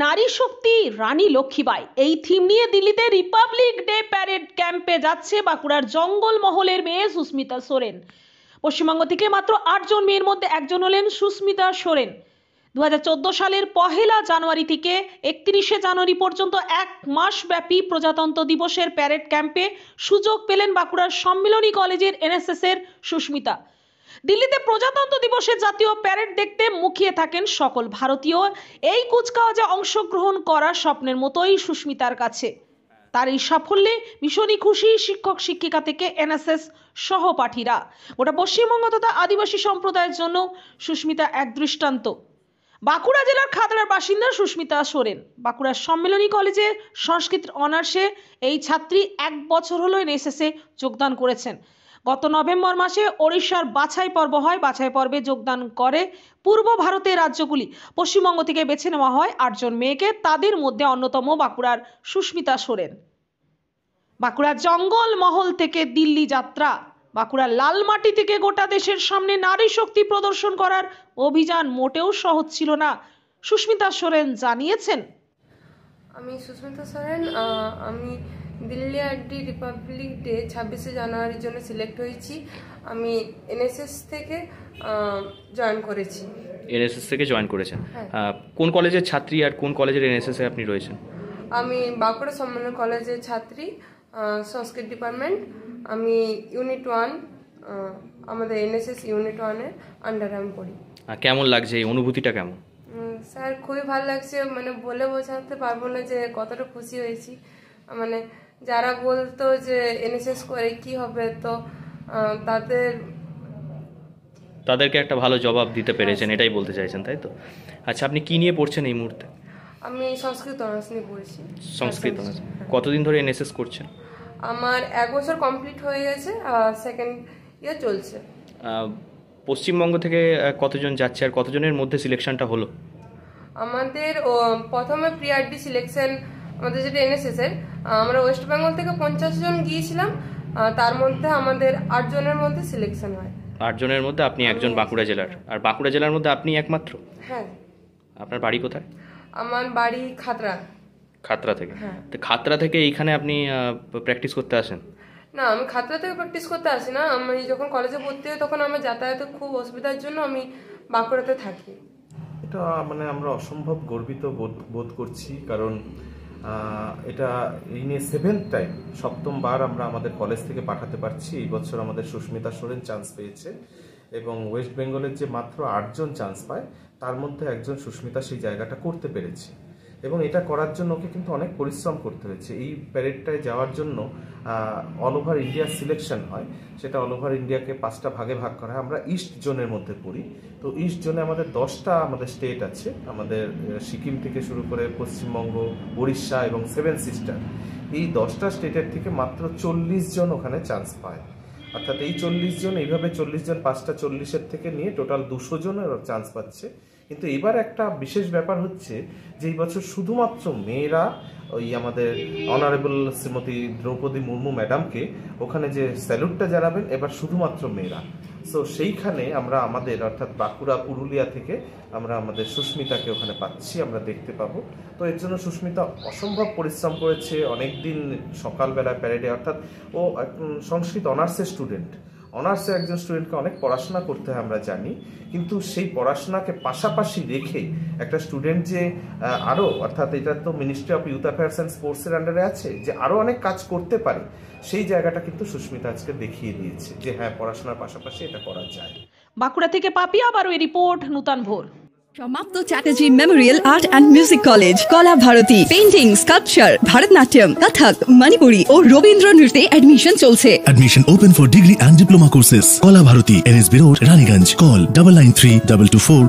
নারী শক্তি রানী লক্ষ্মীবাই এই থিম নিয়ে দিল্লিতে রিপাবলিক ডে প্যারেড ক্যাম্পে যাচ্ছে বাঁকুড়ার জঙ্গলমহলের মেয়ে সুস্মিতা সোরেন। পশ্চিমবঙ্গ থেকে মাত্র ৮ জন মেয়ের মধ্যে একজন হলেন সুস্মিতা সোরেন। 2014 সালের 1 জানুয়ারি থেকে 31 জানুয়ারি পর্যন্ত এক মাস ব্যাপী প্রজাতন্ত্র দিবসের প্যারেড ক্যাম্পে সুযোগ পেলেন বাঁকুড়ার সম্মিলনী কলেজের এনএসএস এর সুস্মিতা। দিল্লিতে প্রজাতন্ত্র দিবসের জাতীয় প্যারেড দেখতে মুখিয়ে থাকেন সকল ভারতীয়। এই কুচকাওয়াজে অংশগ্রহণ করা স্বপ্নের মতোই সুস্মিতার কাছে। তার এই সাফল্যে ভীষণই খুশি শিক্ষক শিক্ষিকা থেকে এনএসএস সহপাঠীরা। গোটা পশ্চিমবঙ্গ তথা আদিবাসী সম্প্রদায়ের জন্য সুস্মিতা এক দৃষ্টান্ত। বাঁকুড়া জেলার খাতড়ার বাসিন্দা সুস্মিতা সোরেন বাঁকুড়ার সম্মিলনী কলেজে সংস্কৃত অনার্সে এই ছাত্রী 1 বছর হলো এনএসএসে যোগদান করেছেন। গত নভেম্বর মাসে ওড়িশার বাছাই পর্ব হয়। বাছাই পর্বে যোগদান করে পূর্ব ভারতের রাজ্যগুলি। পশ্চিমবঙ্গ থেকে বেছে নেওয়া হয় 8 জন মেয়েকে। তাদের মধ্যে অন্যতম বাঁকুড়ার সুস্মিতা সোরেন। বাঁকুড়ার জঙ্গলমহল থেকে দিল্লি যাত্রা, বাঁকুড়ার লালমাটি থেকে গোটা দেশের সামনে নারী শক্তি প্রদর্শন করার অভিযান মোটেও সহজ ছিল না। সুস্মিতা সোরেন জানিয়েছেন, আমি সুস্মিতা সোরেন, আমি দিল্লি আরডি রিপাবলিক ডে 26 জানুয়ারির জন্য সিলেক্ট হয়েছি। আমি এনএসএস থেকে জয়েন করেছি। এনএসএস থেকে জয়েন করেছেন? কোন কলেজের ছাত্রী আর কোন কলেজের এনএসএস এ আপনি রয়েছেন? আমি বাঁকুড়া সম্মিলন কলেজের ছাত্রী, সংস্কৃত ডিপার্টমেন্ট। আমি ইউনিট 1, আমাদের এনএসএস ইউনিট 1-এর আন্ডারে আমি পড়ি। কেমন লাগছে, এই অনুভূতিটা কেমন? স্যার, খুবই ভালো লাগছে। মানে বলে বোঝাতে পারবো না যে কতটা খুশি হয়েছি। মানে যারা বলতো যে এনএসএস করে কি হবে, তো তাদেরকে একটা ভালো জবাব দিতে পেরেছেন, এটাই বলতে চাইছেন, তাই তো? আচ্ছা, আপনি কি নিয়ে পড়ছেন এই মুহূর্তে? আমি সংস্কৃত অনার্স নিয়ে পড়ছি। সংস্কৃত অনার্স। কতদিন ধরে এনএসএস করছেন? আমার 1 বছর কমপ্লিট হয়ে গেছে, সেকেন্ড ইয়ার চলছে। পশ্চিমবঙ্গ থেকে কতজন যাচ্ছে আর কতজনের মধ্যে সিলেকশনটা হলো? আমাদের প্রথমে প্রি আরডি সিলেকশন, আমাদের যেটা এনএসএস এর, আমরা ওয়েস্ট বেঙ্গল থেকে 50 জন গিয়েছিলাম। তার মধ্যে আমাদের 8 জনের মধ্যে সিলেকশন হয়। 8 জনের মধ্যে আপনি একজন বাঁকুড়া জেলার, আর বাঁকুড়া জেলার মধ্যে আপনি একমাত্র? হ্যাঁ। আপনার বাড়ি কোথায়? আমার বাড়ি খাতড়া। খাতড়া থেকে? হ্যাঁ। তো খাতড়া থেকে এইখানে আপনি প্র্যাকটিস করতে আসেন? না, আমি খাতড়া থেকে প্র্যাকটিস করতে আসি না। আমি যখন কলেজে ভর্তি হই তখন আমার যাতায়াতের খুব অসুবিধার জন্য আমি বাঁকুড়াতে থাকি। এটা মানে আমরা অসম্ভব গর্বিত বোধ করছি, কারণ এটা এই নিয়ে 7th টাইম, 7ম আমরা আমাদের কলেজ থেকে পাঠাতে পারছি। এই বছর আমাদের সুস্মিতা সোরেন চান্স পেয়েছে এবং ওয়েস্ট বেঙ্গলের যে মাত্র 8 জন চান্স পায় তার মধ্যে একজন সুস্মিতা সেই জায়গাটা করতে পেরেছে। এবং এটা করার জন্য ওকে কিন্তু অনেক পরিশ্রম করতে হয়েছে। এই প্যারেডটায় যাওয়ার জন্য অল ওভার ইন্ডিয়া সিলেকশন হয়, সেটা অল ওভার ইন্ডিয়াকে 5টা ভাগে ভাগ করা হয়। আমরা ইস্ট জোনের মধ্যে পড়ি। তো ইস্ট জোনে আমাদের 10টা আমাদের স্টেট আছে, আমাদের সিকিম থেকে শুরু করে পশ্চিমবঙ্গ, উড়িষ্যা এবং 7 সিস্টার। এই 10টা স্টেটের থেকে মাত্র 40 জন ওখানে চান্স পায়। অর্থাৎ এই 40 জন, এইভাবে 40 জন 5টা 40-এর থেকে নিয়ে টোটাল 200 জনের চান্স পাচ্ছে। কিন্তু এবার একটা বিশেষ ব্যাপার হচ্ছে যে এই বছর শুধুমাত্র মেয়েরা, ওই আমাদের অনারেবল শ্রীমতী দ্রৌপদী মুর্মু ম্যাডামকে ওখানে যে স্যালুটটা জানাবেন, এবার শুধুমাত্র মেয়েরা। সো সেইখানে আমরা আমাদের অর্থাৎ বাঁকুড়া পুরুলিয়া থেকে আমরা আমাদের সুস্মিতাকে ওখানে পাচ্ছি, আমরা দেখতে পাবো। তো এর জন্য সুস্মিতা অসম্ভব পরিশ্রম করেছে। অনেকদিন সকালবেলা প্যারেডে, অর্থাৎ ও সংস্কৃত অনার্সের স্টুডেন্ট, অনার্সের একজন স্টুডেন্টকে অনেক পড়াশোনা করতে হয় আমরা জানি, কিন্তু সেই পড়াশোনাকে পাশাপাশি রেখে একটা স্টুডেন্ট যে আরও, অর্থাৎ এটা তো ministry of youth affairs and স্পোর্টসের আন্ডারে আছে, যে আরও অনেক কাজ করতে পারে, সেই জায়গাটা কিন্তু সুস্মিতা আজকে দেখিয়ে দিয়েছে যে হ্যাঁ, পড়াশোনার পাশাপাশি এটা করা যায়। বাঁকুড়া থেকে পাপিয়া বারুই রিপোর্ট, নূতন ভোর। সমাপ্ত Chatterjee Memorial art and music college, কলা ভারতী, পেইন্টিং, স্কাল্পচার, ভারতনাট্যম, কথক, মণিপুরি ও রবীন্দ্র নৃত্যে অ্যাডমিশন চলছে। Admission open for degree and diploma courses. Kola Bharati, NSB Road, Raniganj. Call 993224